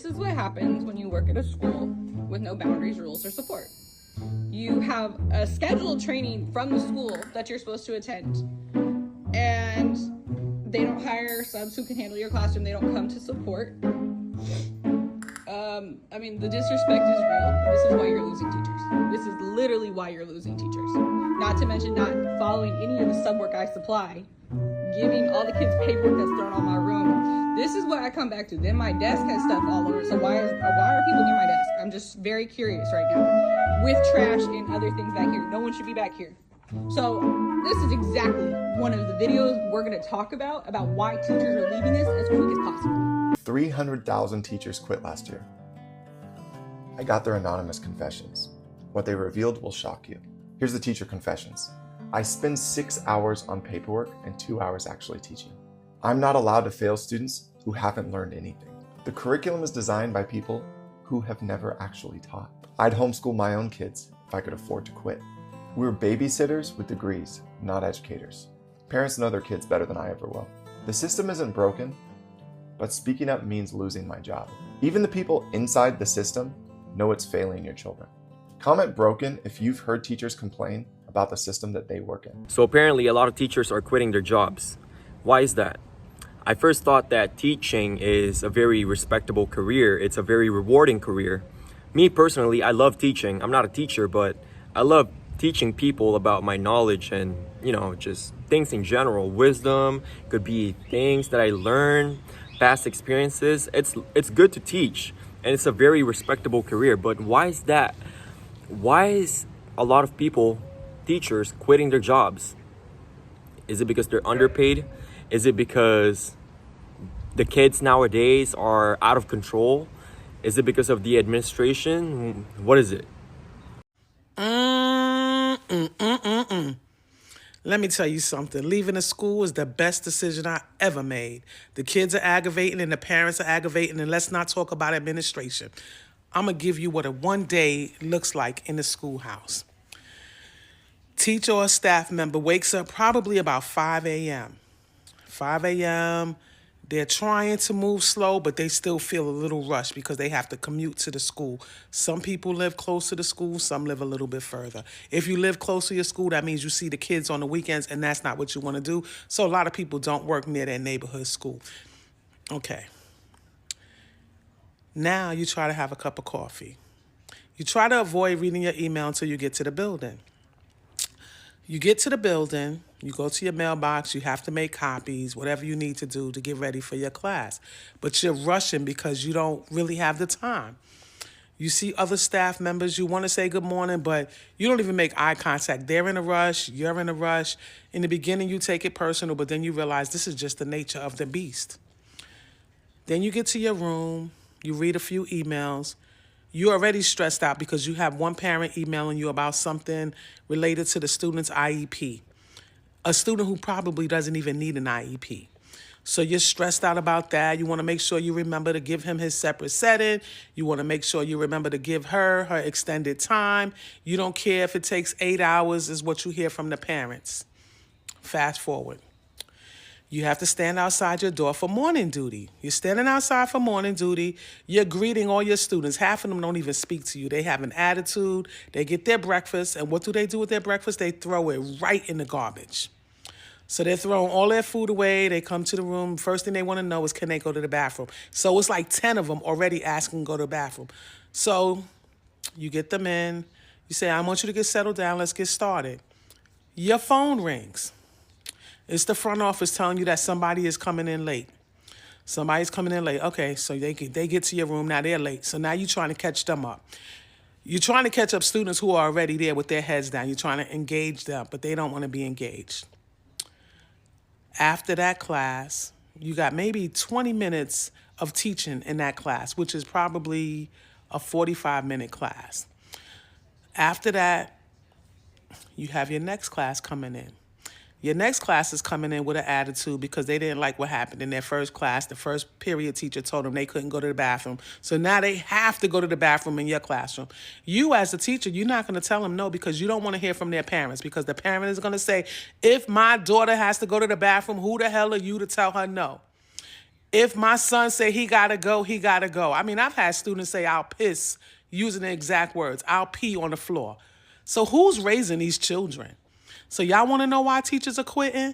is what happens when you work at a school with no boundaries, rules, or support. You have a scheduled training from the school that you're supposed to attend, and they don't hire subs who can handle your classroom. They don't come to support. I mean, the disrespect is real. This is why you're losing teachers. This is literally why you're losing teachers. Not to mention not following any of the sub work I supply, giving all the kids paperwork that's thrown on my room. This is what I come back to. Then my desk has stuff all over. So why are people near my desk? I'm just very curious right now. With trash and other things back here. No one should be back here. So this is exactly one of the videos we're going to talk about why teachers are leaving this as quick as possible. 300,000 teachers quit last year. I got their anonymous confessions. What they revealed will shock you. Here's the teacher confessions. I spend 6 hours on paperwork and 2 hours actually teaching. I'm not allowed to fail students who haven't learned anything. The curriculum is designed by people who have never actually taught. I'd homeschool my own kids if I could afford to quit. We're babysitters with degrees, not educators. Parents know their kids better than I ever will. The system isn't broken, but speaking up means losing my job. Even the people inside the system know it's failing your children. Comment broken if you've heard teachers complain about the system that they work in. So apparently a lot of teachers are quitting their jobs. Why is that? I first thought that teaching is a very respectable career. It's a very rewarding career. Me personally, I love teaching. I'm not a teacher, but I love teaching people about my knowledge and, just things in general. Wisdom, could be things that I learned, past experiences. It's good to teach, and it's a very respectable career. But why is that? Why is a lot of people, teachers, quitting their jobs? Is it because they're underpaid? Is it because the kids nowadays are out of control? Is it because of the administration? What is it? Let me tell you something. Leaving the school is the best decision I ever made. The kids are aggravating and the parents are aggravating, and let's not talk about administration. I'm going to give you what a one day looks like in the schoolhouse. Teacher or staff member wakes up probably about 5 a.m. 5 a.m., they're trying to move slow, but they still feel a little rushed because they have to commute to the school. Some people live close to the school, some live a little bit further. If you live close to your school, that means you see the kids on the weekends, and that's not what you want to do. So a lot of people don't work near their neighborhood school. Okay. Now you try to have a cup of coffee. You try to avoid reading your email until you get to the building. You get to the building, you go to your mailbox, you have to make copies, whatever you need to do to get ready for your class. But you're rushing because you don't really have the time. You see other staff members, you want to say good morning, but you don't even make eye contact. They're in a rush, you're in a rush. In the beginning, you take it personal, but then you realize this is just the nature of the beast. Then you get to your room, you read a few emails. You're already stressed out because you have one parent emailing you about something related to the student's IEP. A student who probably doesn't even need an IEP. So you're stressed out about that. You want to make sure you remember to give him his separate setting. You want to make sure you remember to give her extended time. You don't care if it takes 8 hours is what you hear from the parents. Fast forward. You have to stand outside your door for morning duty. You're standing outside for morning duty. You're greeting all your students. Half of them don't even speak to you. They have an attitude. They get their breakfast. And what do they do with their breakfast? They throw it right in the garbage. So they're throwing all their food away. They come to the room. First thing they want to know is, can they go to the bathroom? So it's like 10 of them already asking to go to the bathroom. So you get them in. You say, I want you to get settled down. Let's get started. Your phone rings. It's the front office telling you that somebody is coming in late. Somebody's coming in late. Okay, so they get to your room. Now they're late. So now you're trying to catch them up. You're trying to catch up students who are already there with their heads down. You're trying to engage them, but they don't want to be engaged. After that class, you got maybe 20 minutes of teaching in that class, which is probably a 45-minute class. After that, you have your next class coming in. Your next class is coming in with an attitude because they didn't like what happened in their first class. The first period teacher told them they couldn't go to the bathroom. So now they have to go to the bathroom in your classroom. You as a teacher, you're not going to tell them no because you don't want to hear from their parents, because the parent is going to say, if my daughter has to go to the bathroom, who the hell are you to tell her no? If my son say he gotta go, he gotta go. I mean, I've had students say, I'll piss, using the exact words, I'll pee on the floor. So who's raising these children? So y'all wanna know why teachers are quitting?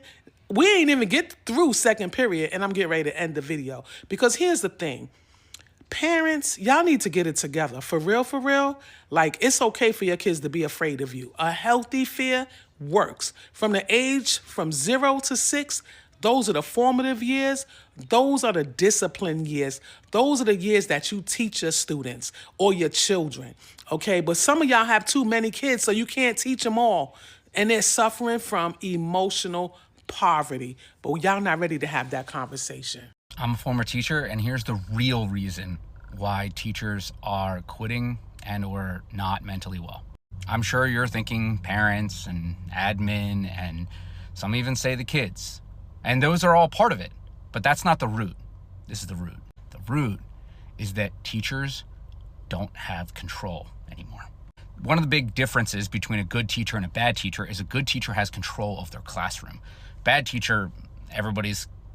We ain't even get through second period and I'm getting ready to end the video. Because here's the thing. Parents, y'all need to get it together. For real, like it's okay for your kids to be afraid of you. A healthy fear works. From the age from 0 to 6, those are the formative years. Those are the discipline years. Those are the years that you teach your students or your children, okay? But some of y'all have too many kids, so you can't teach them all. And they're suffering from emotional poverty. But y'all not ready to have that conversation. I'm a former teacher, and here's the real reason why teachers are quitting and or not mentally well. I'm sure you're thinking parents and admin, and some even say the kids. And those are all part of it, but that's not the root. This is the root. The root is that teachers don't have control anymore. One of the big differences between a good teacher and a bad teacher is a good teacher has control of their classroom. Bad teacher,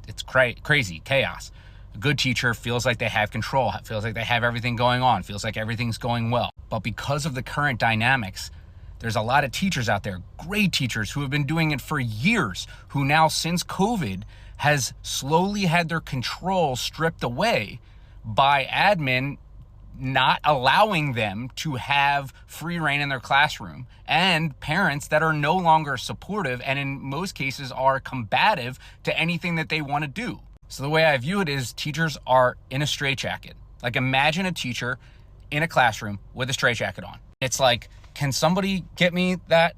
it's crazy, chaos. A good teacher feels like they have control, feels like they have everything going on, feels like everything's going well. But because of the current dynamics, there's a lot of teachers out there, great teachers who have been doing it for years, who now since COVID has slowly had their control stripped away by admin not allowing them to have free reign in their classroom, and parents that are no longer supportive and in most cases are combative to anything that they want to do. So the way I view it is teachers are in a straitjacket. Like imagine a teacher in a classroom with a straitjacket on. It's like, can somebody get me that?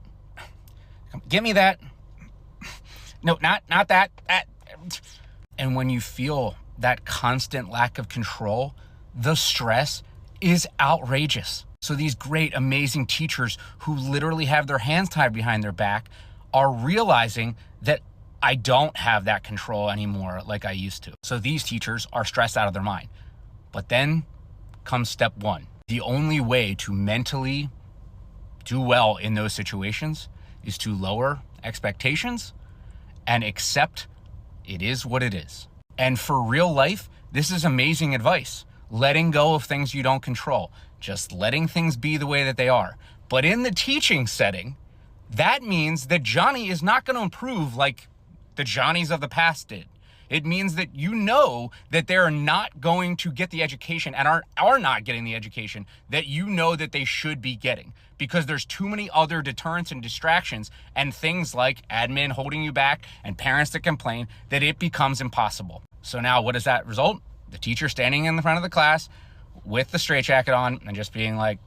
No, not that. And when you feel that constant lack of control, the stress is outrageous. So these great, amazing teachers who literally have their hands tied behind their back are realizing that I don't have that control anymore like I used to. So these teachers are stressed out of their mind. But then comes step one. The only way to mentally do well in those situations is to lower expectations and accept it is what it is. And for real life, this is amazing advice. Letting go of things you don't control, just letting things be the way that they are. But in the teaching setting, that means that Johnny is not going to improve like the Johnnies of the past did. It means that you know that they're not going to get the education and are not getting the education that you know that they should be getting, because there's too many other deterrents and distractions and things like admin holding you back and parents that complain that it becomes impossible. So now what does that result? The teacher standing in the front of the class with the straitjacket on and just being like,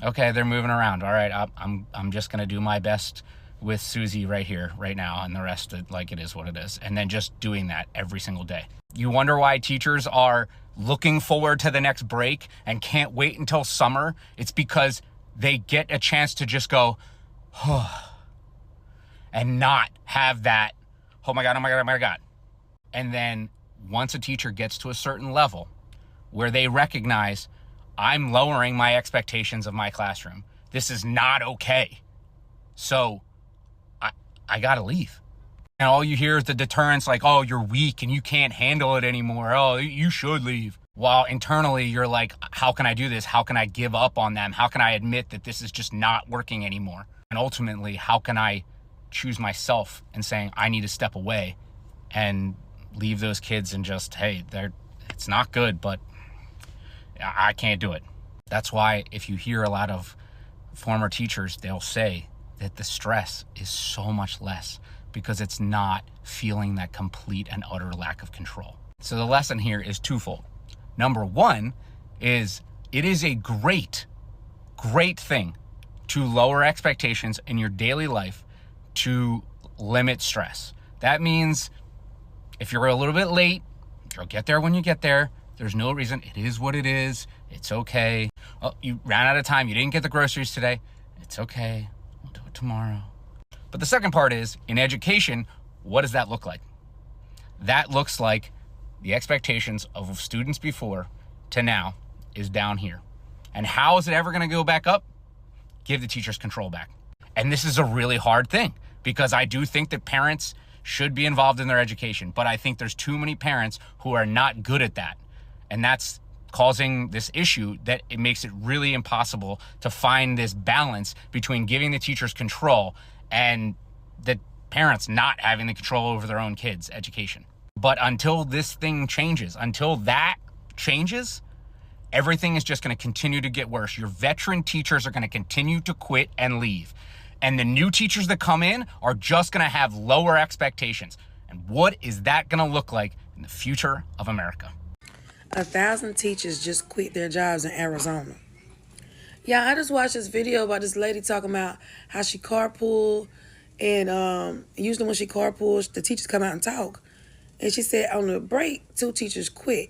okay, they're moving around. All right, I'm just gonna do my best with Susie right here, right now, and the rest of like it is what it is. And then just doing that every single day. You wonder why teachers are looking forward to the next break and can't wait until summer. It's because they get a chance to just go, and not have that, oh my God. And then once a teacher gets to a certain level where they recognize I'm lowering my expectations of my classroom, this is not okay. So I gotta leave. And all you hear is the deterrence like, oh, you're weak and you can't handle it anymore. Oh, you should leave. While internally you're like, how can I do this? How can I give up on them? How can I admit that this is just not working anymore? And ultimately, how can I choose myself and saying I need to step away and leave those kids and just, hey, it's not good, but I can't do it. That's why if you hear a lot of former teachers, they'll say that the stress is so much less because it's not feeling that complete and utter lack of control. So the lesson here is twofold. Number one is it is a great thing to lower expectations in your daily life to limit stress. That means if you're a little bit late, you'll get there when you get there. There's no reason. It is what it is. It's okay. Oh, you ran out of time. You didn't get the groceries today. It's okay. We'll do it tomorrow. But the second part is, in education, what does that look like? That looks like the expectations of students before to now is down here. And how is it ever going to go back up? Give the teachers control back. And this is a really hard thing because I do think that parents should be involved in their education. But I think there's too many parents who are not good at that. And that's causing this issue that it makes it really impossible to find this balance between giving the teachers control and the parents not having the control over their own kids' education. But until this thing changes, until that changes, everything is just going to continue to get worse. Your veteran teachers are going to continue to quit and leave. And the new teachers that come in are just going to have lower expectations. And what is that going to look like in the future of America? 1,000 teachers just quit their jobs in Arizona. Yeah, I just watched this video about this lady talking about how she carpool, and usually when she carpools, the teachers come out and talk. And she said on the break, 2 teachers quit.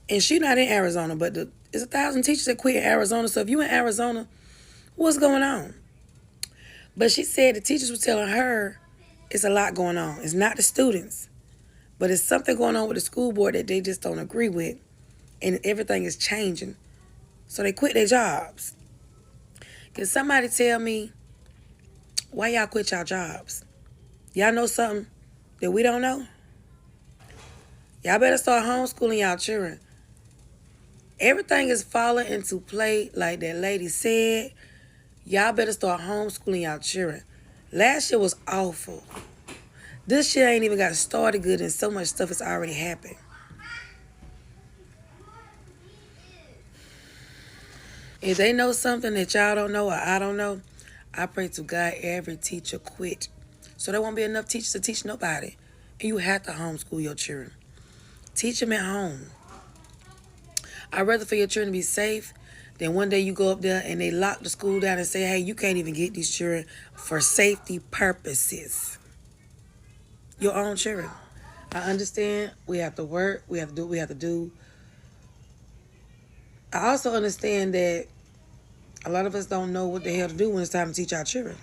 And she's not in Arizona, but it's 1,000 teachers that quit in Arizona. So if you in Arizona, what's going on? But she said the teachers were telling her it's a lot going on. It's not the students, but it's something going on with the school board that they just don't agree with. And everything is changing. So they quit their jobs. Can somebody tell me why y'all quit y'all jobs? Y'all know something that we don't know? Y'all better start homeschooling y'all children. Everything is falling into play like that lady said. Y'all better start homeschooling y'all children. Last year was awful. This year ain't even got started good and so much stuff has already happened. If they know something that y'all don't know or I don't know, I pray to God every teacher quit. So there won't be enough teachers to teach nobody. And you have to homeschool your children. Teach them at home. I'd rather for your children to be safe than one day you go up there and they lock the school down and say, hey, you can't even get these children for safety purposes. Your own children. I understand we have to work, we have to do what we have to do. I also understand that a lot of us don't know what the hell to do when it's time to teach our children.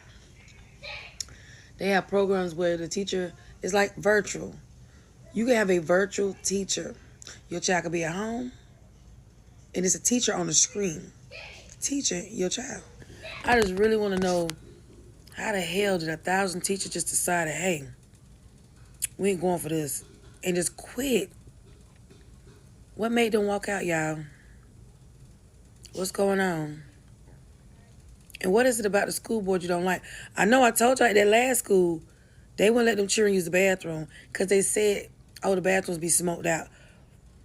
They have programs where the teacher is like virtual. You can have a virtual teacher. Your child could be at home, and it's a teacher on the screen teaching your child. I just really want to know how the hell did 1,000 teachers just decide, hey, we ain't going for this, and just quit? What made them walk out, y'all? What's going on? And what is it about the school board you don't like? I know I told you at that last school, they wouldn't let them children use the bathroom because they said, oh, the bathrooms be smoked out.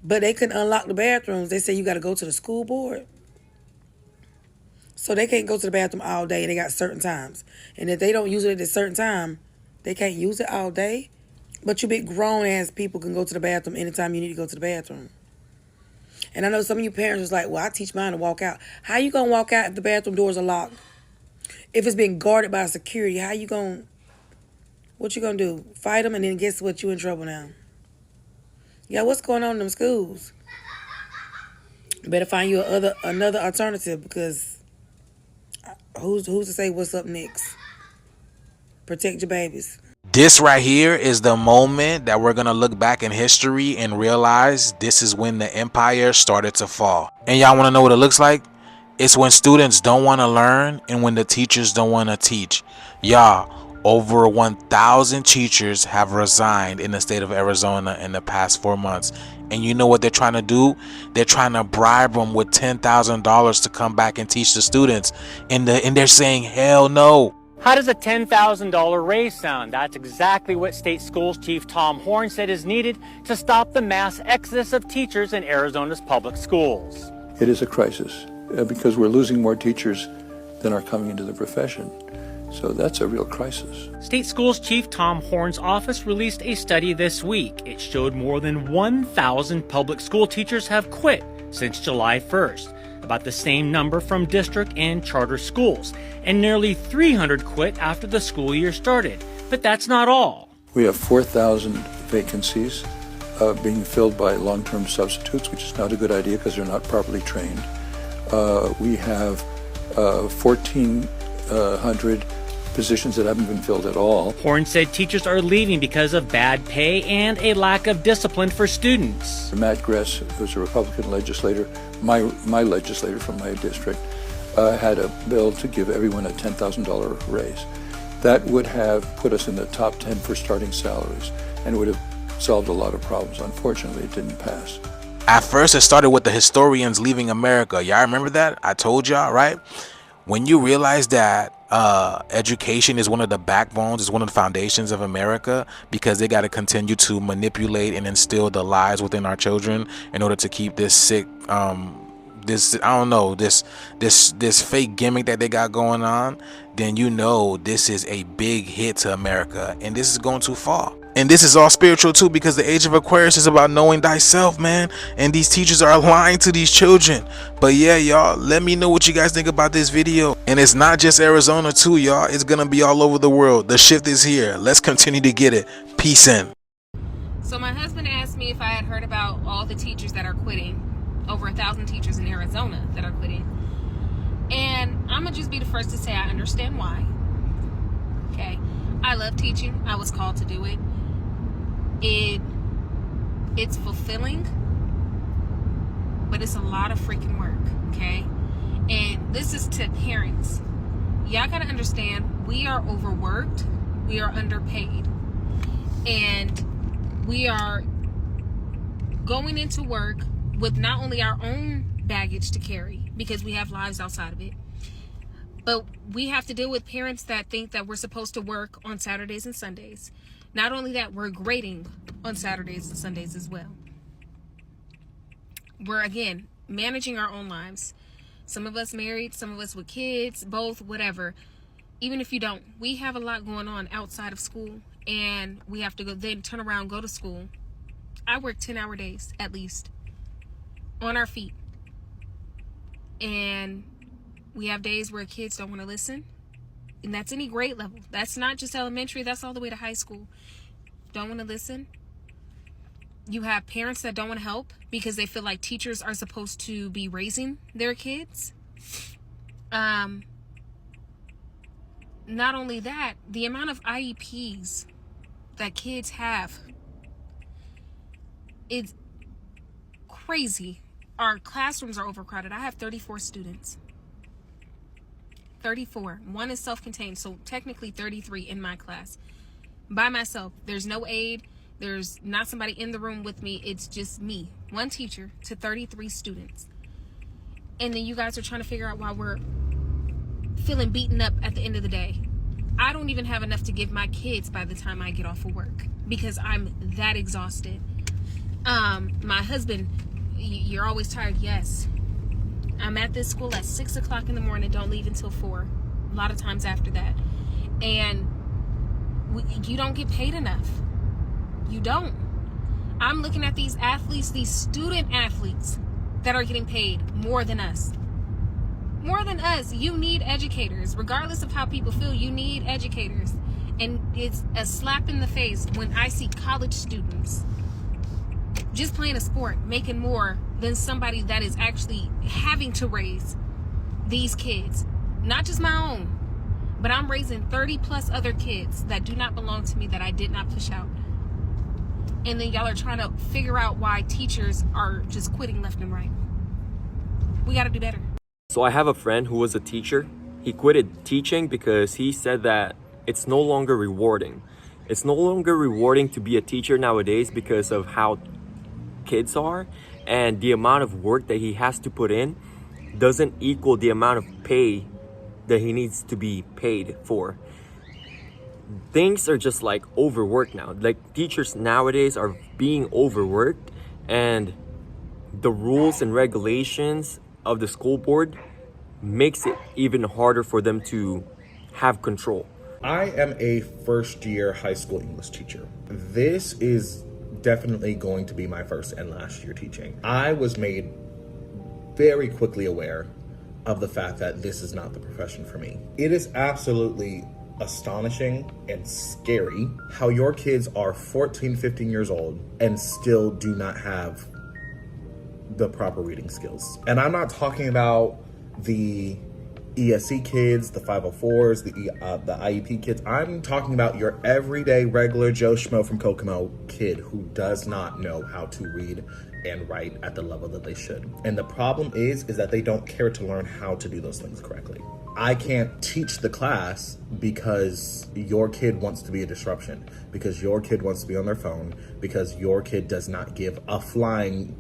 But they couldn't unlock the bathrooms. They said you got to go to the school board. So they can't go to the bathroom all day. They got certain times. And if they don't use it at a certain time, they can't use it all day. But you big grown-ass people can go to the bathroom anytime you need to go to the bathroom. And I know some of you parents was like, well, I teach mine to walk out. How you going to walk out if the bathroom doors are locked? If it's being guarded by security, what you going to do? Fight them, and then guess what? You in trouble now. Yeah, what's going on in them schools? You better find you another alternative, because who's to say what's up next? Protect your babies. This right here is the moment that we're going to look back in history and realize this is when the empire started to fall. And y'all want to know what it looks like? It's when students don't want to learn and when the teachers don't want to teach. Y'all, over 1,000 teachers have resigned in the state of Arizona in the past 4 months. And you know what they're trying to do? They're trying to bribe them with $10,000 to come back and teach the students. And they're saying, hell no. How does a $10,000 raise sound? That's exactly what State Schools Chief Tom Horn said is needed to stop the mass exodus of teachers in Arizona's public schools. It is a crisis because we're losing more teachers than are coming into the profession. So that's a real crisis. State Schools Chief Tom Horn's office released a study this week. It showed more than 1,000 public school teachers have quit since July 1st, about the same number from district and charter schools, and nearly 300 quit after the school year started. But that's not all. We have 4,000 vacancies being filled by long-term substitutes, which is not a good idea because they're not properly trained. We have 1,400 positions that haven't been filled at all. Horn said teachers are leaving because of bad pay and a lack of discipline for students. Matt Gress, who's a Republican legislator, my legislator from my district, had a bill to give everyone a $10,000 raise. That would have put us in the top 10 for starting salaries and would have solved a lot of problems. Unfortunately, it didn't pass. At first, it started with the historians leaving America. Y'all remember that? I told y'all, right? When you realize that education is one of the backbones, is one of the foundations of America, because they got to continue to manipulate and instill the lies within our children in order to keep this sick, this fake gimmick that they got going on, then you know this is a big hit to America, and this is going too far. And this is all spiritual too, because the age of Aquarius is about knowing thyself, man. And these teachers are lying to these children. But yeah, y'all, let me know what you guys think about this video. And it's not just Arizona too, y'all. It's gonna be all over the world. The shift is here. Let's continue to get it. Peace in. So my husband asked me if I had heard about all the teachers that are quitting. Over 1,000 teachers in Arizona that are quitting. And I'm gonna just be the first to say I understand why. Okay, I love teaching. I was called to do it. It's fulfilling, but it's a lot of freaking work, okay? And this is to parents. Y'all gotta understand, we are overworked, we are underpaid, and we are going into work with not only our own baggage to carry, because we have lives outside of it, but we have to deal with parents that think that we're supposed to work on Saturdays and Sundays. Not only that, we're grading on Saturdays and Sundays as well. We're, again, managing our own lives. Some of us married, some of us with kids, both, whatever. Even if you don't, we have a lot going on outside of school, and we have to go then turn around, go to school. I work 10-hour days, at least, on our feet. And we have days where kids don't want to listen. And that's any grade level. That's not just elementary. That's all the way to high school. Don't want to listen. You have parents that don't want to help because they feel like teachers are supposed to be raising their kids. Not only that, the amount of IEPs that kids have is crazy. Our classrooms are overcrowded. I have 34 students. 34. One is self-contained, so technically 33 in my class. By myself. There's no aide. There's not somebody in the room with me. It's just me. One teacher to 33 students. And then you guys are trying to figure out why we're feeling beaten up at the end of the day. I don't even have enough to give my kids by the time I get off of work because I'm that exhausted. My husband, you're always tired. Yes. I'm at this school at 6 o'clock in the morning, don't leave until 4. A lot of times after that. And you don't get paid enough. You don't. I'm looking at these athletes, these student athletes that are getting paid more than us. More than us. You need educators. Regardless of how people feel, you need educators. And it's a slap in the face when I see college students just playing a sport making more than somebody that is actually having to raise these kids. Not just my own, but I'm raising 30 plus other kids that do not belong to me, that I did not push out. And then y'all are trying to figure out why teachers are just quitting left and right. We got to do better. So I have a friend who was a teacher. He quitted teaching because he said that it's no longer rewarding. It's no longer rewarding to be a teacher nowadays because of how kids are, and the amount of work that he has to put in doesn't equal the amount of pay that he needs to be paid for. Things are just like overworked now. Like teachers nowadays are being overworked, and the rules and regulations of the school board makes it even harder for them to have control. I am a first-year high school English teacher. This is definitely going to be my first and last year teaching. I was made very quickly aware of the fact that this is not the profession for me. It is absolutely astonishing and scary how your kids are 14, 15 years old and still do not have the proper reading skills. And I'm not talking about the ESC kids, the 504s, the IEP kids. I'm talking about your everyday regular Joe Schmo from Kokomo kid who does not know how to read and write at the level that they should. And the problem is that they don't care to learn how to do those things correctly. I can't teach the class because your kid wants to be a disruption, because your kid wants to be on their phone, because your kid does not give a flying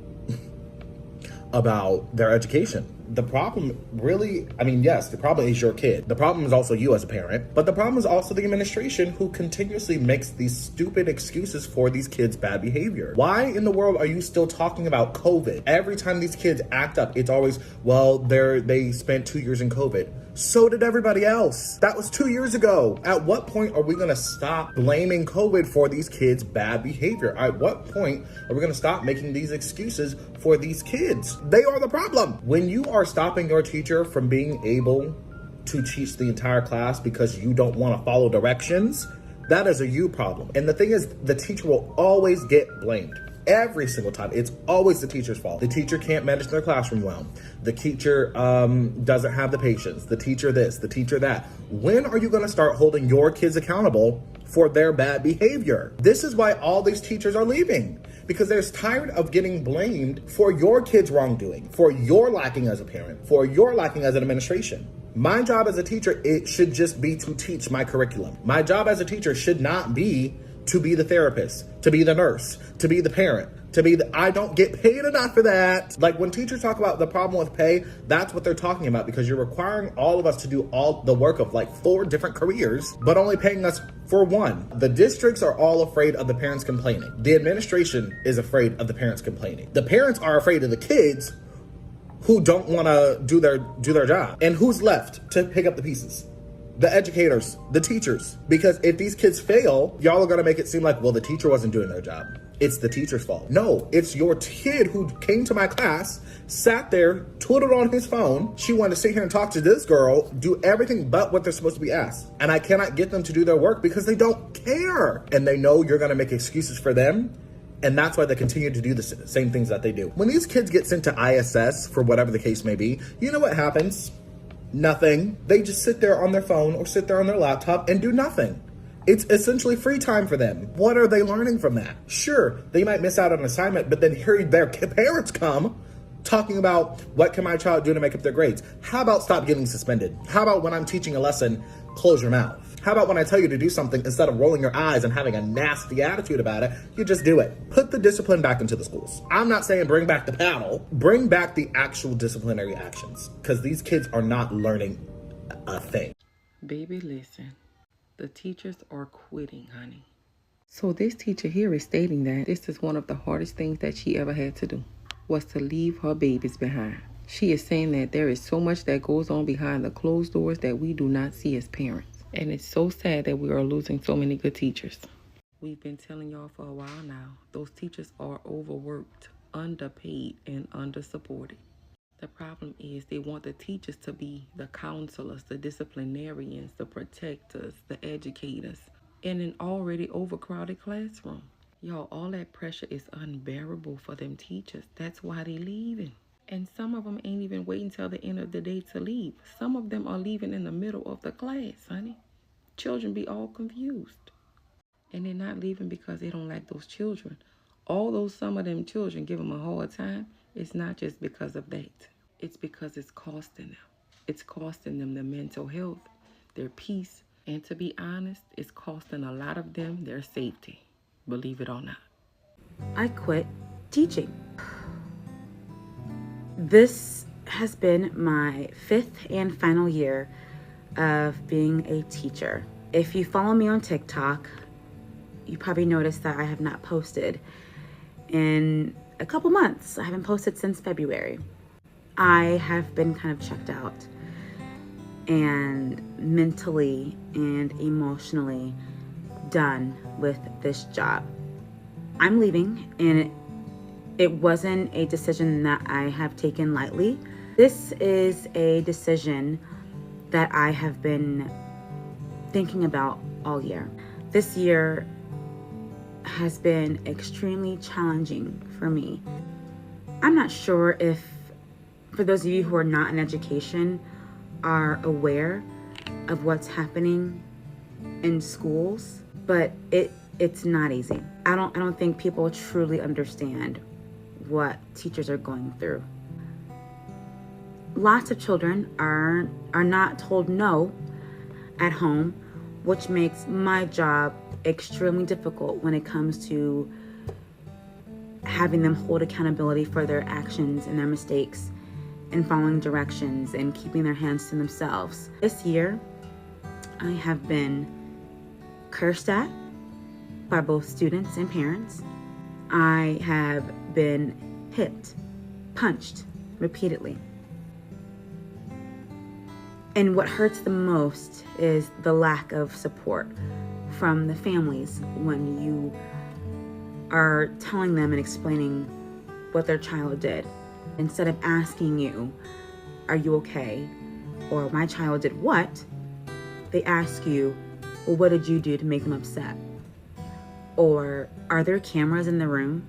about their education. The problem really, yes, the problem is your kid. The problem is also you as a parent, but the problem is also the administration who continuously makes these stupid excuses for these kids' bad behavior. Why in the world are you still talking about COVID? Every time these kids act up, it's always, well, they spent 2 years in COVID. So did everybody else. That was 2 years ago. At what point are we gonna stop blaming COVID for these kids' bad behavior? At what point are we gonna stop making these excuses for these kids? They are the problem. When you are stopping your teacher from being able to teach the entire class because you don't wanna follow directions, that is a you problem. And the thing is, the teacher will always get blamed. Every single time. It's always the teacher's fault. The teacher can't manage their classroom well. The teacher doesn't have the patience. The teacher this, the teacher that. When are you going to start holding your kids accountable for their bad behavior? This is why all these teachers are leaving. Because they're tired of getting blamed for your kids' wrongdoing, for your lacking as a parent, for your lacking as an administration. My job as a teacher, it should just be to teach my curriculum. My job as a teacher should not be to be the therapist, to be the nurse, to be the parent, I don't get paid enough for that. Like when teachers talk about the problem with pay, that's what they're talking about, because you're requiring all of us to do all the work of like 4 different careers, but only paying us for one. The districts are all afraid of the parents complaining. The administration is afraid of the parents complaining. The parents are afraid of the kids who don't want to do their job. And who's left to pick up the pieces? The educators, the teachers. Because if these kids fail, y'all are gonna make it seem like, well, the teacher wasn't doing their job. It's the teacher's fault. No, it's your kid who came to my class, sat there, twiddled on his phone. She wanted to sit here and talk to this girl, do everything but what they're supposed to be asked. And I cannot get them to do their work because they don't care. And they know you're gonna make excuses for them. And that's why they continue to do the same things that they do. When these kids get sent to ISS, for whatever the case may be, you know what happens? Nothing. They just sit there on their phone or sit there on their laptop and do nothing. It's essentially free time for them. What are they learning from that? Sure, they might miss out on an assignment, but then here their parents come talking about what can my child do to make up their grades. How about stop getting suspended? How about when I'm teaching a lesson, close your mouth? How about when I tell you to do something, instead of rolling your eyes and having a nasty attitude about it, you just do it. Put the discipline back into the schools. I'm not saying bring back the paddle. Bring back the actual disciplinary actions, because these kids are not learning a thing. Baby, listen. The teachers are quitting, honey. So this teacher here is stating that this is one of the hardest things that she ever had to do, was to leave her babies behind. She is saying that there is so much that goes on behind the closed doors that we do not see as parents. And it's so sad that we are losing so many good teachers. We've been telling y'all for a while now, those teachers are overworked, underpaid, and undersupported. The problem is they want the teachers to be the counselors, the disciplinarians, the protectors, the educators, in an already overcrowded classroom. Y'all, all that pressure is unbearable for them teachers. That's why they leaving. And some of them ain't even waiting till the end of the day to leave. Some of them are leaving in the middle of the class, honey. Children be all confused. And they're not leaving because they don't like those children. Although some of them children give them a hard time, it's not just because of that. It's because it's costing them. It's costing them their mental health, their peace, and to be honest, it's costing a lot of them their safety, believe it or not. I quit teaching. This has been my 5th and final year of being a teacher. If you follow me on TikTok, you probably noticed that I have not posted in a couple months. I haven't posted since February. I have been kind of checked out and mentally and emotionally done with this job. I'm leaving, and it wasn't a decision that I have taken lightly. This is a decision that I have been thinking about all year. This year has been extremely challenging for me. I'm not sure if, for those of you who are not in education, are aware of what's happening in schools, but it's not easy. I don't think people truly understand what teachers are going through. Lots of children are not told no at home, which makes my job extremely difficult when it comes to having them hold accountability for their actions and their mistakes and following directions and keeping their hands to themselves. This year, I have been cursed at by both students and parents. I have been hit, punched repeatedly. And what hurts the most is the lack of support from the families when you are telling them and explaining what their child did. Instead of asking you, are you okay? Or my child did what? They ask you, well, what did you do to make them upset? Or are there cameras in the room?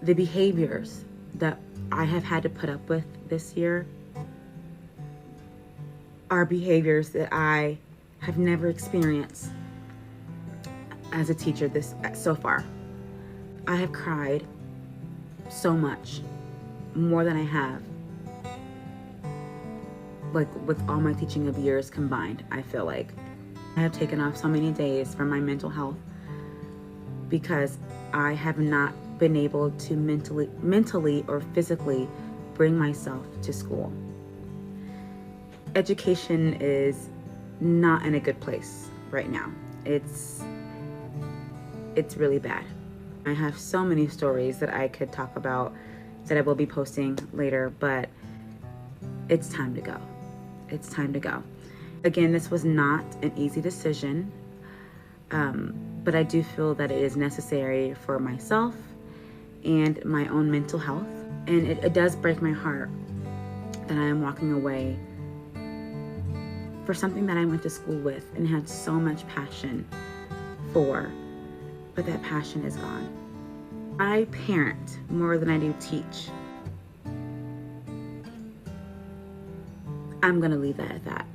The behaviors that I have had to put up with this year are behaviors that I have never experienced as a teacher so far. I have cried so much, more than I have, like with all my teaching of years combined. I feel like I have taken off so many days from my mental health because I have not been able to mentally or physically bring myself to school. Education is not in a good place right now. It's really bad. I have so many stories that I could talk about that I will be posting later, but it's time to go. It's time to go. Again, this was not an easy decision, but I do feel that it is necessary for myself and my own mental health. And it does break my heart that I am walking away for something that I went to school with and had so much passion for, but that passion is gone. I parent more than I do teach. I'm gonna leave that at that.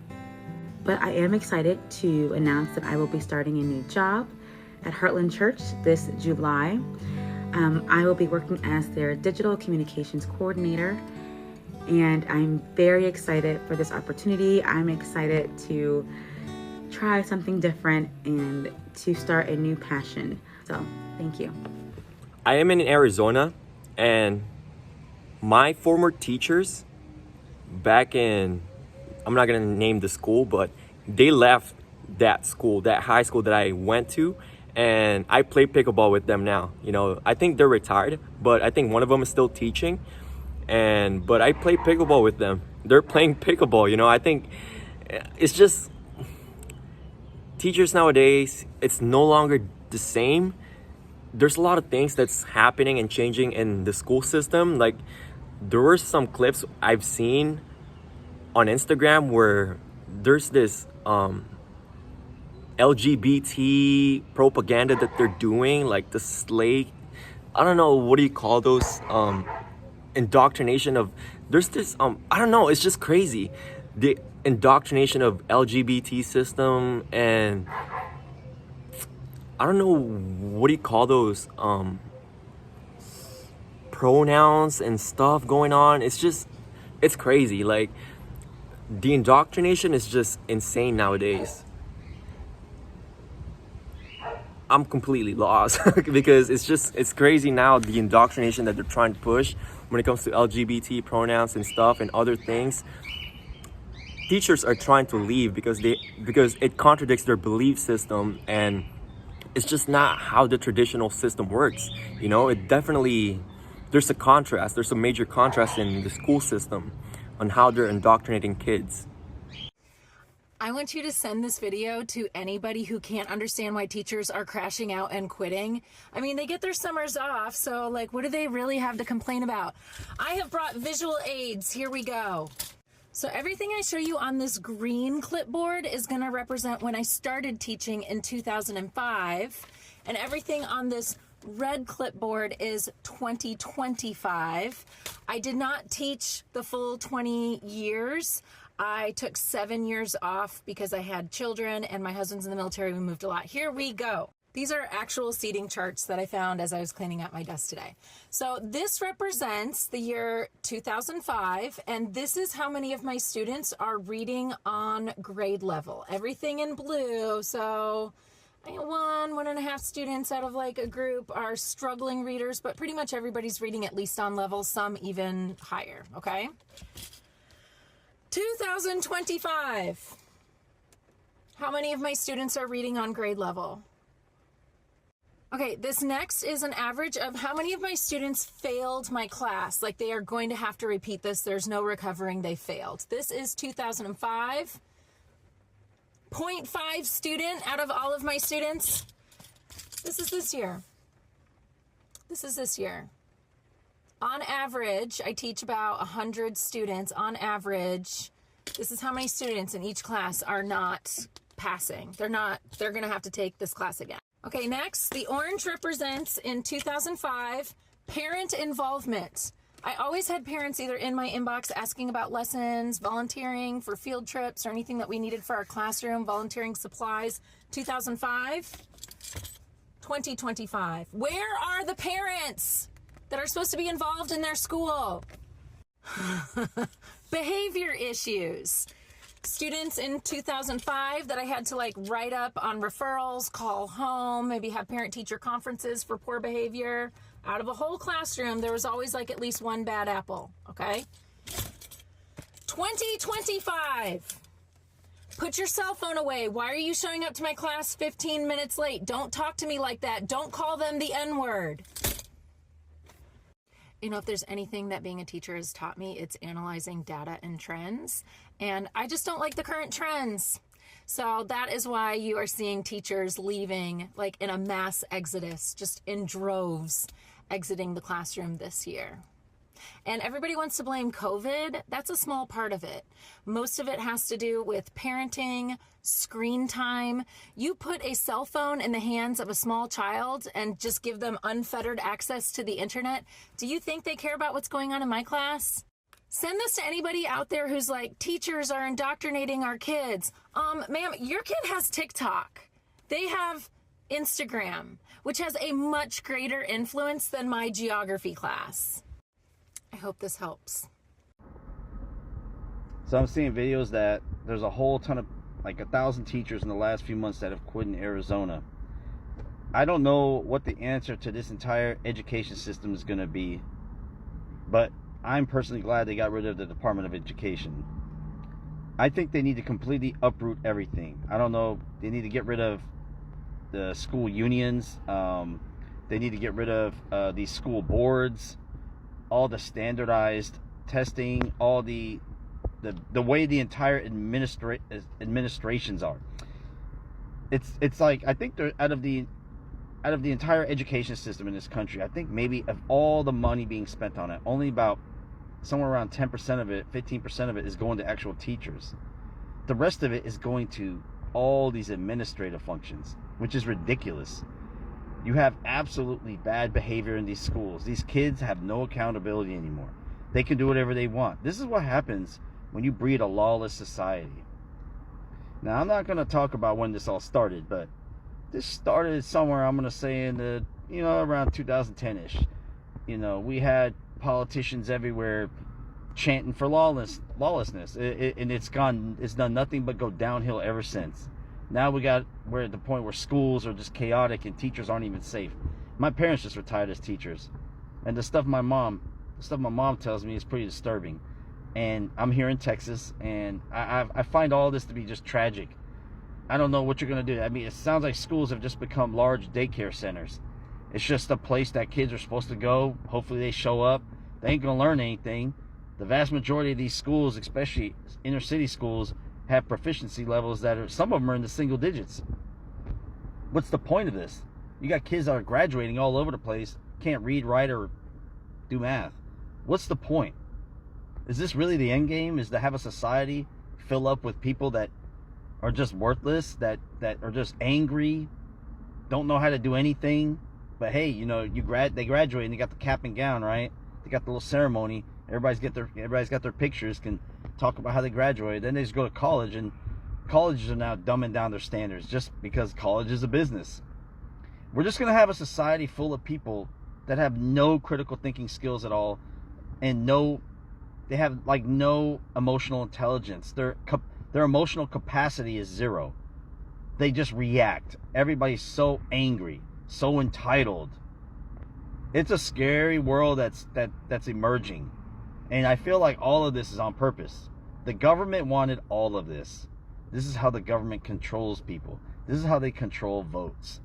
But I am excited to announce that I will be starting a new job at Heartland Church this July. I will be working as their digital communications coordinator, and I'm very excited for this opportunity. I'm excited to try something different and to start a new passion. So, thank you. I am in Arizona, and my former teachers back in, I'm not gonna name the school, but they left that school, that high school that I went to, and I play pickleball with them now. You know, I think they're retired, but I think one of them is still teaching, but I play pickleball with them. They're playing pickleball, you know. I think it's just, teachers nowadays, it's no longer the same. There's a lot of things that's happening and changing in the school system. Like, there were some clips I've seen on Instagram where there's this LGBT propaganda that they're doing, like the slay, I don't know, what do you call those, indoctrination of, there's this, I don't know, it's just crazy. The indoctrination of LGBT system, and I don't know, what do you call those, pronouns and stuff going on. It's just, it's crazy. Like, the indoctrination is just insane nowadays. I'm completely lost because it's crazy now, the indoctrination that they're trying to push when it comes to LGBT pronouns and stuff and other things. Teachers are trying to leave because it contradicts their belief system, and it's just not how the traditional system works. You know, it definitely, there's a contrast. There's a major contrast in the school system on how they're indoctrinating kids. I want you to send this video to anybody who can't understand why teachers are crashing out and quitting. I mean, they get their summers off, so like, what do they really have to complain about? I have brought visual aids. Here we go. So everything I show you on this green clipboard is going to represent when I started teaching in 2005, and everything on this red clipboard is 2025. I did not teach the full 20 years. I took 7 years off because I had children and my husband's in the military. We moved a lot. Here we go. These are actual seating charts that I found as I was cleaning out my desk today. So this represents the year 2005, and this is how many of my students are reading on grade level. Everything in blue, so 1.5 students out of like a group are struggling readers, but pretty much everybody's reading at least on level, some even higher, okay? 2025. How many of my students are reading on grade level? Okay, this next is an average of how many of my students failed my class. Like, they are going to have to repeat this. There's no recovering. They failed. This is 2005. 0.5 student out of all of my students. This is this year. This is this year. On average, I teach about 100 students. On average, this is how many students in each class are not passing. They're going to have to take this class again. Okay, next, the orange represents in 2005 parent involvement. I always had parents either in my inbox asking about lessons, volunteering for field trips, or anything that we needed for our classroom, volunteering supplies. 2005, 2025. Where are the parents that are supposed to be involved in their school? Behavior issues. Students in 2005 that I had to like write up on referrals, call home, maybe have parent-teacher conferences for poor behavior. Out of a whole classroom, there was always like at least one bad apple, okay? 2025. Put your cell phone away. Why are you showing up to my class 15 minutes late? Don't talk to me like that. Don't call them the N-word. You know, if there's anything that being a teacher has taught me, it's analyzing data and trends. And I just don't like the current trends. So that is why you are seeing teachers leaving like in a mass exodus, just in droves, exiting the classroom this year. And everybody wants to blame COVID. That's a small part of it. Most of it has to do with parenting, screen time. You put a cell phone in the hands of a small child and just give them unfettered access to the internet. Do you think they care about what's going on in my class? Send this to anybody out there who's like, teachers are indoctrinating our kids. Ma'am, your kid has TikTok. They have Instagram, which has a much greater influence than my geography class. I hope this helps. So I'm seeing videos that there's a whole ton of, like 1,000 teachers in the last few months that have quit in Arizona. I don't know what the answer to this entire education system is going to be, but I'm personally glad they got rid of the Department of Education. I think they need to completely uproot everything. I don't know, they need to get rid of the school unions. They need to get rid of these school boards, all the standardized testing, all the way the entire administrations are. It's like, I think they're out of the entire education system in this country, I think maybe of all the money being spent on it, only about somewhere around 10% of it, 15% of it is going to actual teachers. The rest of it is going to all these administrative functions, which is ridiculous. You have absolutely bad behavior in these schools. These kids have no accountability anymore. They can do whatever they want. This is what happens when you breed a lawless society. Now, I'm not going to talk about when this all started, but this started somewhere, I'm going to say, in the, around 2010-ish. We had politicians everywhere chanting for lawlessness. It's done nothing but go downhill ever since. Now we're at the point where schools are just chaotic and teachers aren't even safe. My parents just retired as teachers, and the stuff my mom tells me is pretty disturbing. And I'm here in Texas, and I find all this to be just tragic. I don't know what you're gonna do. I mean, it sounds like schools have just become large daycare centers. It's just a place that kids are supposed to go. Hopefully they show up. They ain't gonna learn anything. The vast majority of these schools, especially inner city schools, have proficiency levels that are, some of them are in the single digits. What's the point of this? You got kids that are graduating all over the place, can't read, write, or do math. What's the point? Is this really the end game? Is to have a society fill up with people that are just worthless, that are just angry, don't know how to do anything? But hey, they graduate and they got the cap and gown, right? They got the little ceremony. Everybody's got their pictures, can talk about how they graduated. Then they just go to college, and colleges are now dumbing down their standards just because college is a business. We're just going to have a society full of people that have no critical thinking skills at all, and they have like no emotional intelligence. Their emotional capacity is zero. They just react. Everybody's so angry, so entitled. It's a scary world that's emerging. And I feel like all of this is on purpose. The government wanted all of this. This is how the government controls people. This is how they control votes.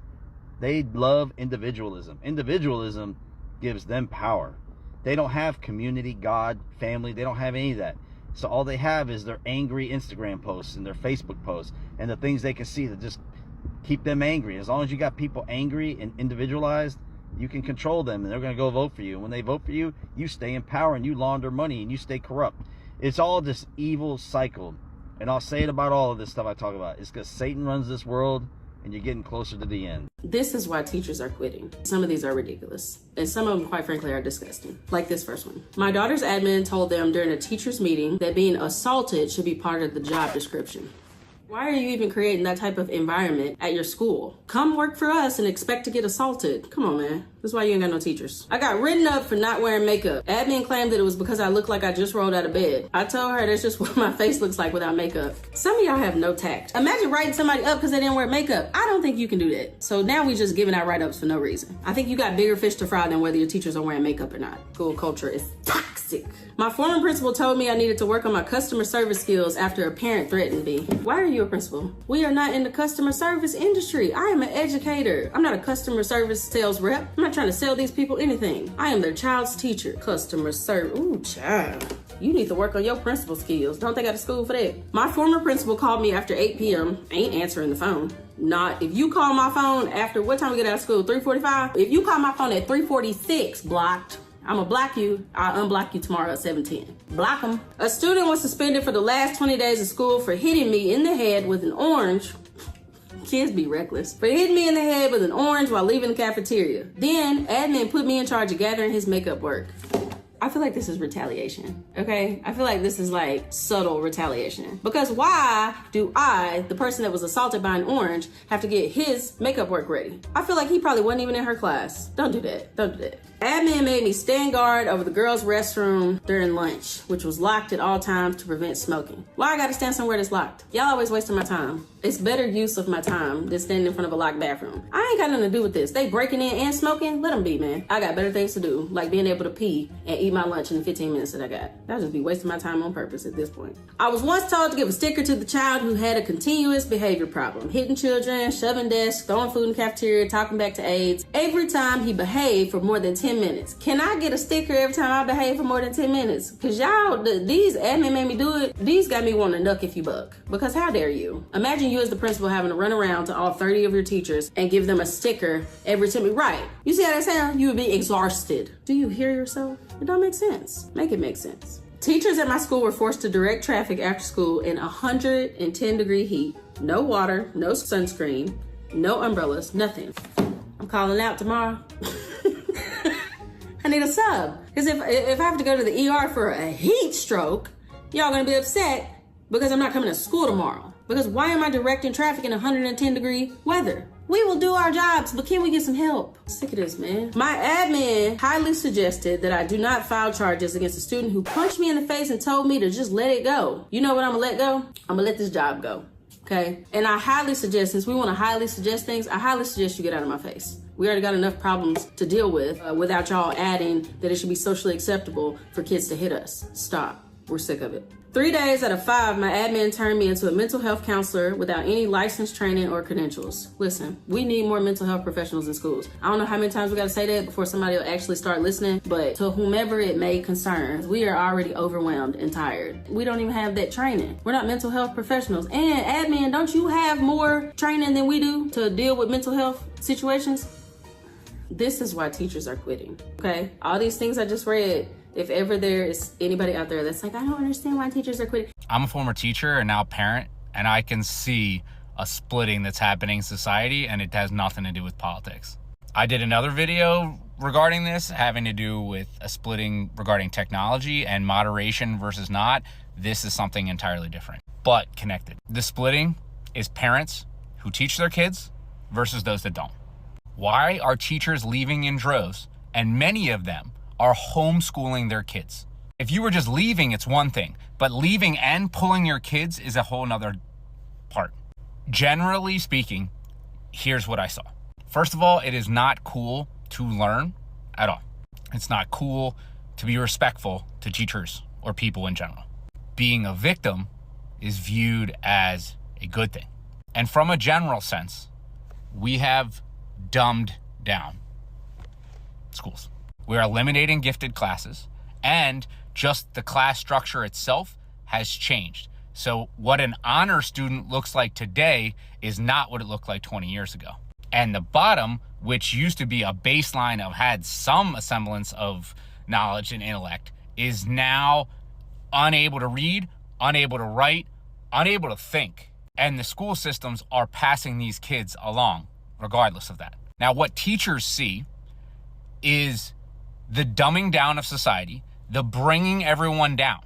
They love individualism. Individualism gives them power. They don't have community, God, family. They don't have any of that. So all they have is their angry Instagram posts and their Facebook posts and the things they can see that just keep them angry. As long as you got people angry and individualized, you can control them, and they're going to go vote for you. And when they vote for you, you stay in power and you launder money and you stay corrupt. It's all this evil cycle. And I'll say it about all of this stuff I talk about. It's because Satan runs this world, and you're getting closer to the end. This is why teachers are quitting. Some of these are ridiculous, and some of them, quite frankly, are disgusting. Like this first one. My daughter's admin told them during a teacher's meeting that being assaulted should be part of the job description. Why are you even creating that type of environment at your school? Come work for us and expect to get assaulted. Come on, man. That's why you ain't got no teachers. I got written up for not wearing makeup. Admin claimed that it was because I looked like I just rolled out of bed. I told her that's just what my face looks like without makeup. Some of y'all have no tact. Imagine writing somebody up because they didn't wear makeup. I don't think you can do that. So now we just giving out write-ups for no reason. I think you got bigger fish to fry than whether your teachers are wearing makeup or not. School culture is toxic. My former principal told me I needed to work on my customer service skills after a parent threatened me. Why are you a principal? We are not in the customer service industry. I am an educator. I'm not a customer service sales rep. I'm not trying to sell these people anything. I am their child's teacher. Customer service. Ooh, child. You need to work on your principal skills. Don't they got a school for that? My former principal called me after 8 p.m. Ain't answering the phone. Not if you call my phone after what time we get out of school? 3:45? If you call my phone at 3:46, blocked. I'ma block you. I'll unblock you tomorrow at 7:10. Block them. A student was suspended for the last 20 days of school for hitting me in the head with an orange. Kids be reckless. For hitting me in the head with an orange while leaving the cafeteria. Then admin put me in charge of gathering his makeup work. I feel like this is retaliation, okay? I feel like this is like subtle retaliation. Because why do I, the person that was assaulted by an orange, have to get his makeup work ready? I feel like he probably wasn't even in her class. Don't do that. Don't do that. Admin made me stand guard over the girls' restroom during lunch, which was locked at all times to prevent smoking. Why I gotta stand somewhere that's locked? Y'all always wasting my time. It's better use of my time than standing in front of a locked bathroom. I ain't got nothing to do with this. They breaking in and smoking? Let them be, man. I got better things to do, like being able to pee and eat my lunch in the 15 minutes that I got. That'll just be wasting my time on purpose at this point. I was once told to give a sticker to the child who had a continuous behavior problem. Hitting children, shoving desks, throwing food in the cafeteria, talking back to aides. Every time he behaved for more than 10 minutes. Can I get a sticker every time I behave for more than 10 minutes? Because y'all, these admin made me do it. These got me wanting to nuck if you buck. Because how dare you? Imagine you as the principal having to run around to all 30 of your teachers and give them a sticker every time. Right. You see how that sounds? You would be exhausted. Do you hear yourself? It don't make sense. Make it make sense. Teachers at my school were forced to direct traffic after school in 110-degree heat. No water, no sunscreen, no umbrellas, nothing. I'm calling out tomorrow. I need a sub. Because if I have to go to the ER for a heat stroke, y'all gonna be upset because I'm not coming to school tomorrow. Because why am I directing traffic in 110-degree weather? We will do our jobs, but can we get some help? Sick of this, man. My admin highly suggested that I do not file charges against a student who punched me in the face and told me to just let it go. You know what I'm gonna let go? I'm gonna let this job go, okay? And I highly suggest, since we wanna highly suggest things, I highly suggest you get out of my face. We already got enough problems to deal with without y'all adding that it should be socially acceptable for kids to hit us. Stop. We're sick of it. 3 days out of 5, my admin turned me into a mental health counselor without any licensed training or credentials. Listen, we need more mental health professionals in schools. I don't know how many times we gotta say that before somebody will actually start listening, but to whomever it may concern, we are already overwhelmed and tired. We don't even have that training. We're not mental health professionals. And admin, don't you have more training than we do to deal with mental health situations? This is why teachers are quitting, okay? All these things I just read, if ever there is anybody out there that's like, I don't understand why teachers are quitting. I'm a former teacher and now parent, and I can see a splitting that's happening in society, and it has nothing to do with politics. I did another video regarding this, having to do with a splitting regarding technology and moderation versus not. This is something entirely different, but connected. The splitting is parents who teach their kids versus those that don't. Why are teachers leaving in droves? And many of them are homeschooling their kids. If you were just leaving, it's one thing, but leaving and pulling your kids is a whole nother part. Generally speaking, here's what I saw. First of all, it is not cool to learn at all. It's not cool to be respectful to teachers or people in general. Being a victim is viewed as a good thing. And from a general sense, we have dumbed down schools. We are eliminating gifted classes, and just the class structure itself has changed. So what an honor student looks like today is not what it looked like 20 years ago. And the bottom, which used to be a baseline of had some semblance of knowledge and intellect, is now unable to read, unable to write, unable to think. And the school systems are passing these kids along regardless of that. Now, what teachers see is the dumbing down of society, the bringing everyone down.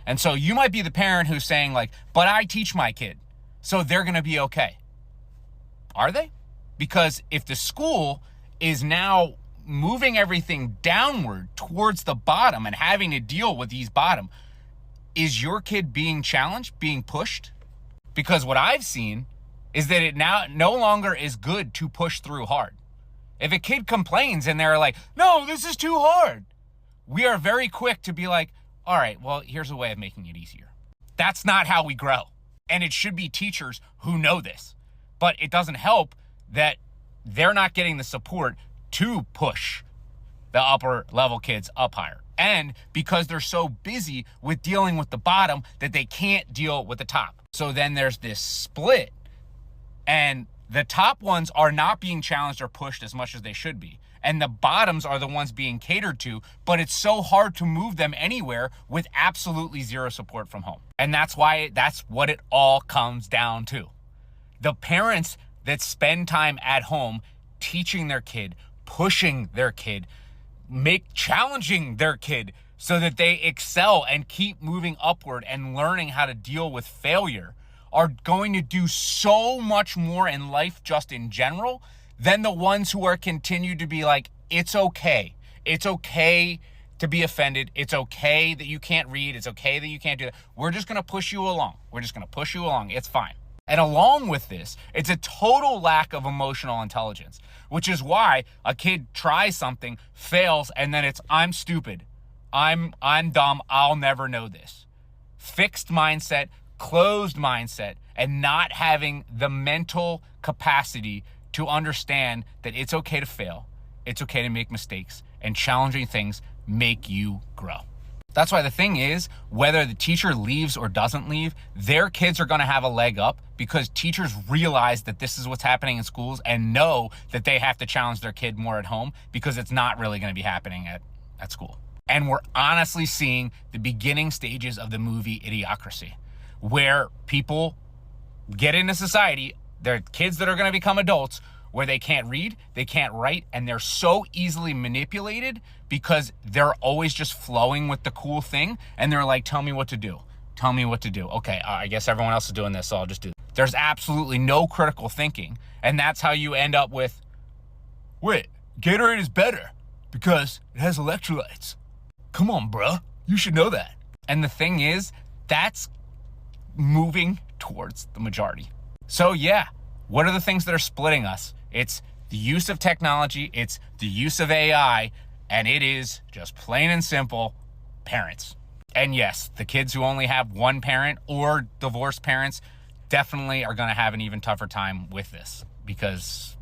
And so you might be the parent who's saying like, but I teach my kid, so they're going to be okay. Are they? Because if the school is now moving everything downward towards the bottom and having to deal with these bottom, is your kid being challenged, being pushed? Because what I've seen is that it now no longer is good to push through hard. If a kid complains and they're like, no, this is too hard, we are very quick to be like, all right, well, here's a way of making it easier. That's not how we grow. And it should be teachers who know this. But it doesn't help that they're not getting the support to push the upper level kids up higher. And because they're so busy with dealing with the bottom that they can't deal with the top. So then there's this split, and the top ones are not being challenged or pushed as much as they should be. And the bottoms are the ones being catered to, but it's so hard to move them anywhere with absolutely zero support from home. And that's what it all comes down to. The parents that spend time at home teaching their kid, pushing their kid, challenging their kid so that they excel and keep moving upward and learning how to deal with failure are going to do so much more in life just in general than the ones who are continued to be like, it's okay. It's okay to be offended. It's okay that you can't read. It's okay that you can't do that. We're just going to push you along. We're just going to push you along. It's fine. And along with this, it's a total lack of emotional intelligence, which is why a kid tries something, fails, and then it's, I'm stupid. I'm dumb. I'll never know this. Fixed mindset, closed mindset, and not having the mental capacity to understand that it's okay to fail, it's okay to make mistakes, and challenging things make you grow. That's why the thing is, whether the teacher leaves or doesn't leave, their kids are going to have a leg up because teachers realize that this is what's happening in schools and know that they have to challenge their kid more at home because it's not really going to be happening at school. And we're honestly seeing the beginning stages of the movie Idiocracy, where people get into society, they're kids that are going to become adults, where they can't read, they can't write, and they're so easily manipulated because they're always just flowing with the cool thing, and they're like, tell me what to do. Tell me what to do. Okay, I guess everyone else is doing this, so I'll just do it. There's absolutely no critical thinking, and that's how you end up with, wait, Gatorade is better because it has electrolytes. Come on, bruh. You should know that. And the thing is, that's moving towards the majority. So yeah, what are the things that are splitting us? It's the use of technology, it's the use of AI, and it is just plain and simple parents. And yes, the kids who only have one parent or divorced parents definitely are going to have an even tougher time with this because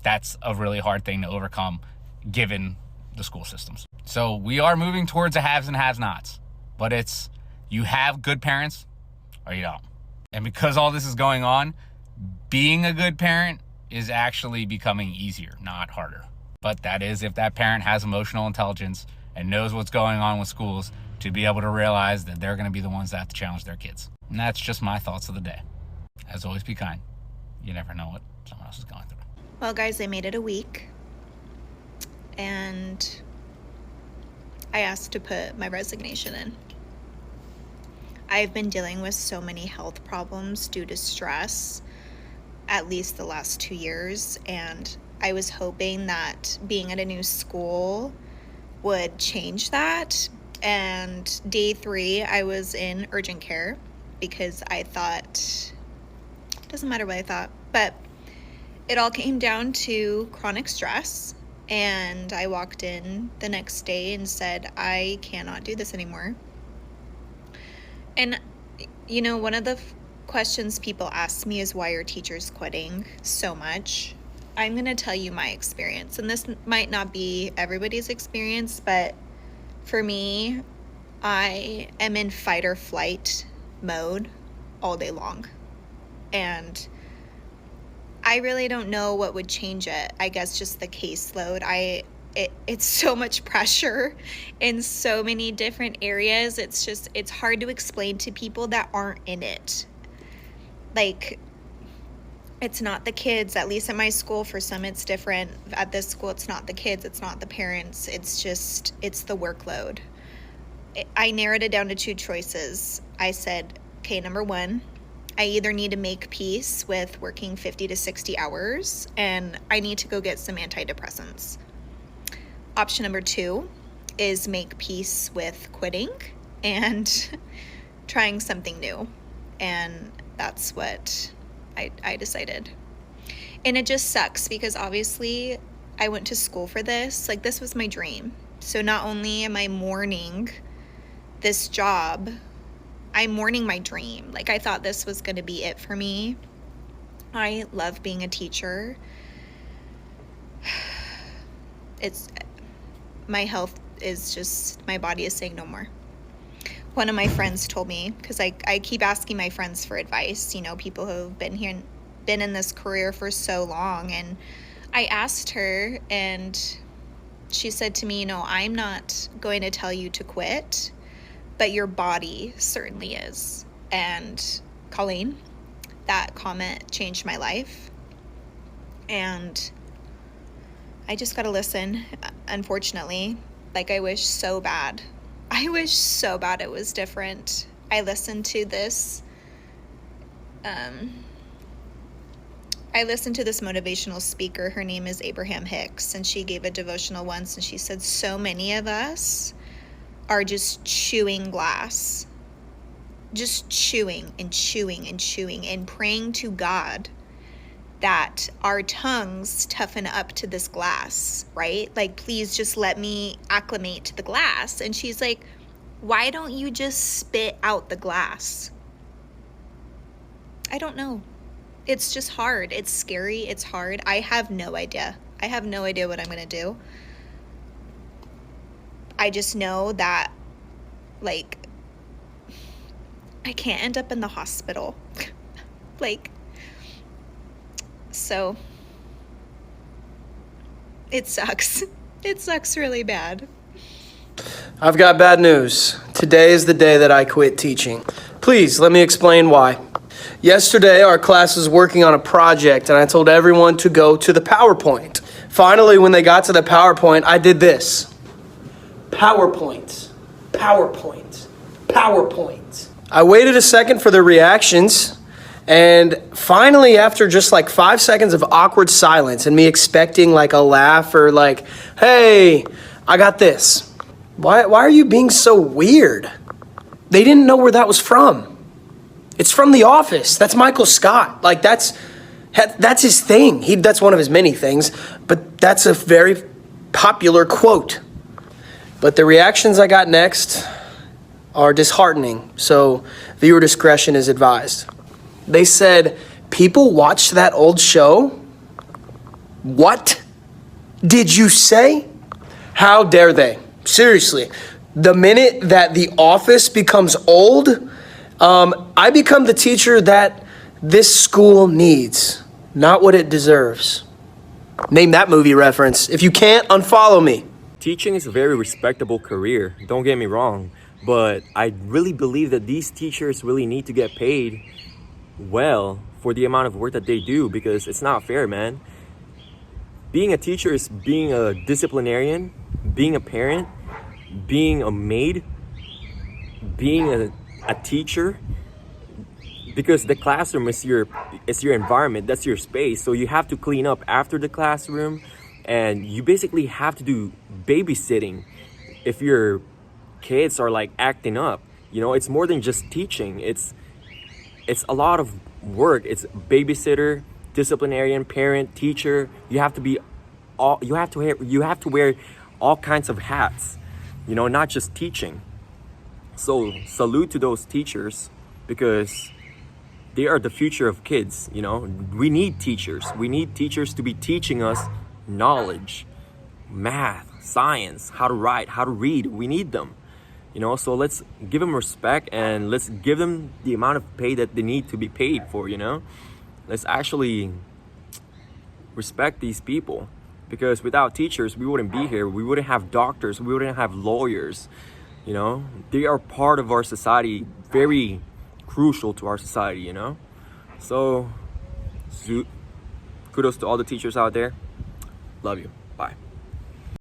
that's a really hard thing to overcome given the school systems. So we are moving towards a haves and have-nots, but it's you have good parents or you don't. And because all this is going on, being a good parent is actually becoming easier, not harder. But that is if that parent has emotional intelligence and knows what's going on with schools to be able to realize that they're going to be the ones that have to challenge their kids. And that's just my thoughts of the day. As always, be kind. You never know what someone else is going through. Well, guys, I made it a week. And I asked to put my resignation in. I've been dealing with so many health problems due to stress at least the last 2 years, and I was hoping that being at a new school would change that. And day 3, I was in urgent care because I thought, doesn't matter what I thought, but it all came down to chronic stress. And I walked in the next day and said, I cannot do this anymore. And, you know, one of the questions people ask me is, why are teachers quitting so much? I'm going to tell you my experience. And this might not be everybody's experience, but for me, I am in fight or flight mode all day long. And I really don't know what would change it. I guess just the caseload. It's so much pressure in so many different areas. It's hard to explain to people that aren't in it. Like, it's not the kids, at least at my school. For some it's different. At this school, it's not the kids, it's not the parents. It's the workload. I narrowed it down to 2 choices. I said, okay, number 1, I either need to make peace with working 50 to 60 hours and I need to go get some antidepressants. Option number 2 is make peace with quitting and trying something new. And that's what I decided. And it just sucks because obviously I went to school for this. Like, this was my dream. So not only am I mourning this job, I'm mourning my dream. Like, I thought this was going to be it for me. I love being a teacher. My health is just, my body is saying no more. One of my friends told me, because I keep asking my friends for advice, you know, people who have been in this career for so long, and I asked her, and she said to me, you know, I'm not going to tell you to quit, but your body certainly is. And Colleen, that comment changed my life, and I just gotta listen, unfortunately. Like, I wish so bad it was different. I listened to this motivational speaker. Her name is Abraham Hicks, and she gave a devotional once, and she said, so many of us are just chewing glass, just chewing and chewing and chewing and praying to God that our tongues toughen up to this glass, right? Like, please just let me acclimate to the glass. And she's like, why don't you just spit out the glass? I don't know. It's just hard. It's scary. It's hard. I have no idea. I have no idea what I'm going to do. I just know that, like, I can't end up in the hospital. Like, so it sucks. It sucks really bad. I've got bad news. Today is the day that I quit teaching. Please, let me explain why. Yesterday, our class was working on a project, and I told everyone to go to the PowerPoint. Finally, when they got to the PowerPoint, I did this. PowerPoint. PowerPoint. PowerPoint. I waited a second for the reactions, and finally, after just like 5 seconds of awkward silence and me expecting like a laugh or like, hey, I got this. Why are you being so weird? They didn't know where that was from. It's from The Office. That's Michael Scott. Like, that's his thing. That's one of his many things, but that's a very popular quote. But the reactions I got next are disheartening, so viewer discretion is advised. They said, people watched that old show? What did you say? How dare they? Seriously, the minute that The Office becomes old, I become the teacher that this school needs, not what it deserves. Name that movie reference. If you can't, unfollow me. Teaching is a very respectable career, don't get me wrong, but I really believe that these teachers really need to get paid well for the amount of work that they do, because it's not fair, man. Being a teacher is being a disciplinarian, being a parent, being a maid, being a teacher. because the classroom is your environment, that's your space. So you have to clean up after the classroom, and you basically have to do babysitting if your kids are like acting up. You know, it's more than just teaching. It's a lot of work. It's babysitter, disciplinarian, parent, teacher. You have to wear all kinds of hats, you know, not just teaching. So salute to those teachers, because they are the future of kids. You know, we need teachers. We need teachers to be teaching us knowledge, math, science, how to write, how to read. We need them. You know, so let's give them respect, and let's give them the amount of pay that they need to be paid for, you know? Let's actually respect these people, because without teachers, we wouldn't be here. We wouldn't have doctors. We wouldn't have lawyers, you know? They are part of our society, very crucial to our society, you know? So, kudos to all the teachers out there. Love you. Bye.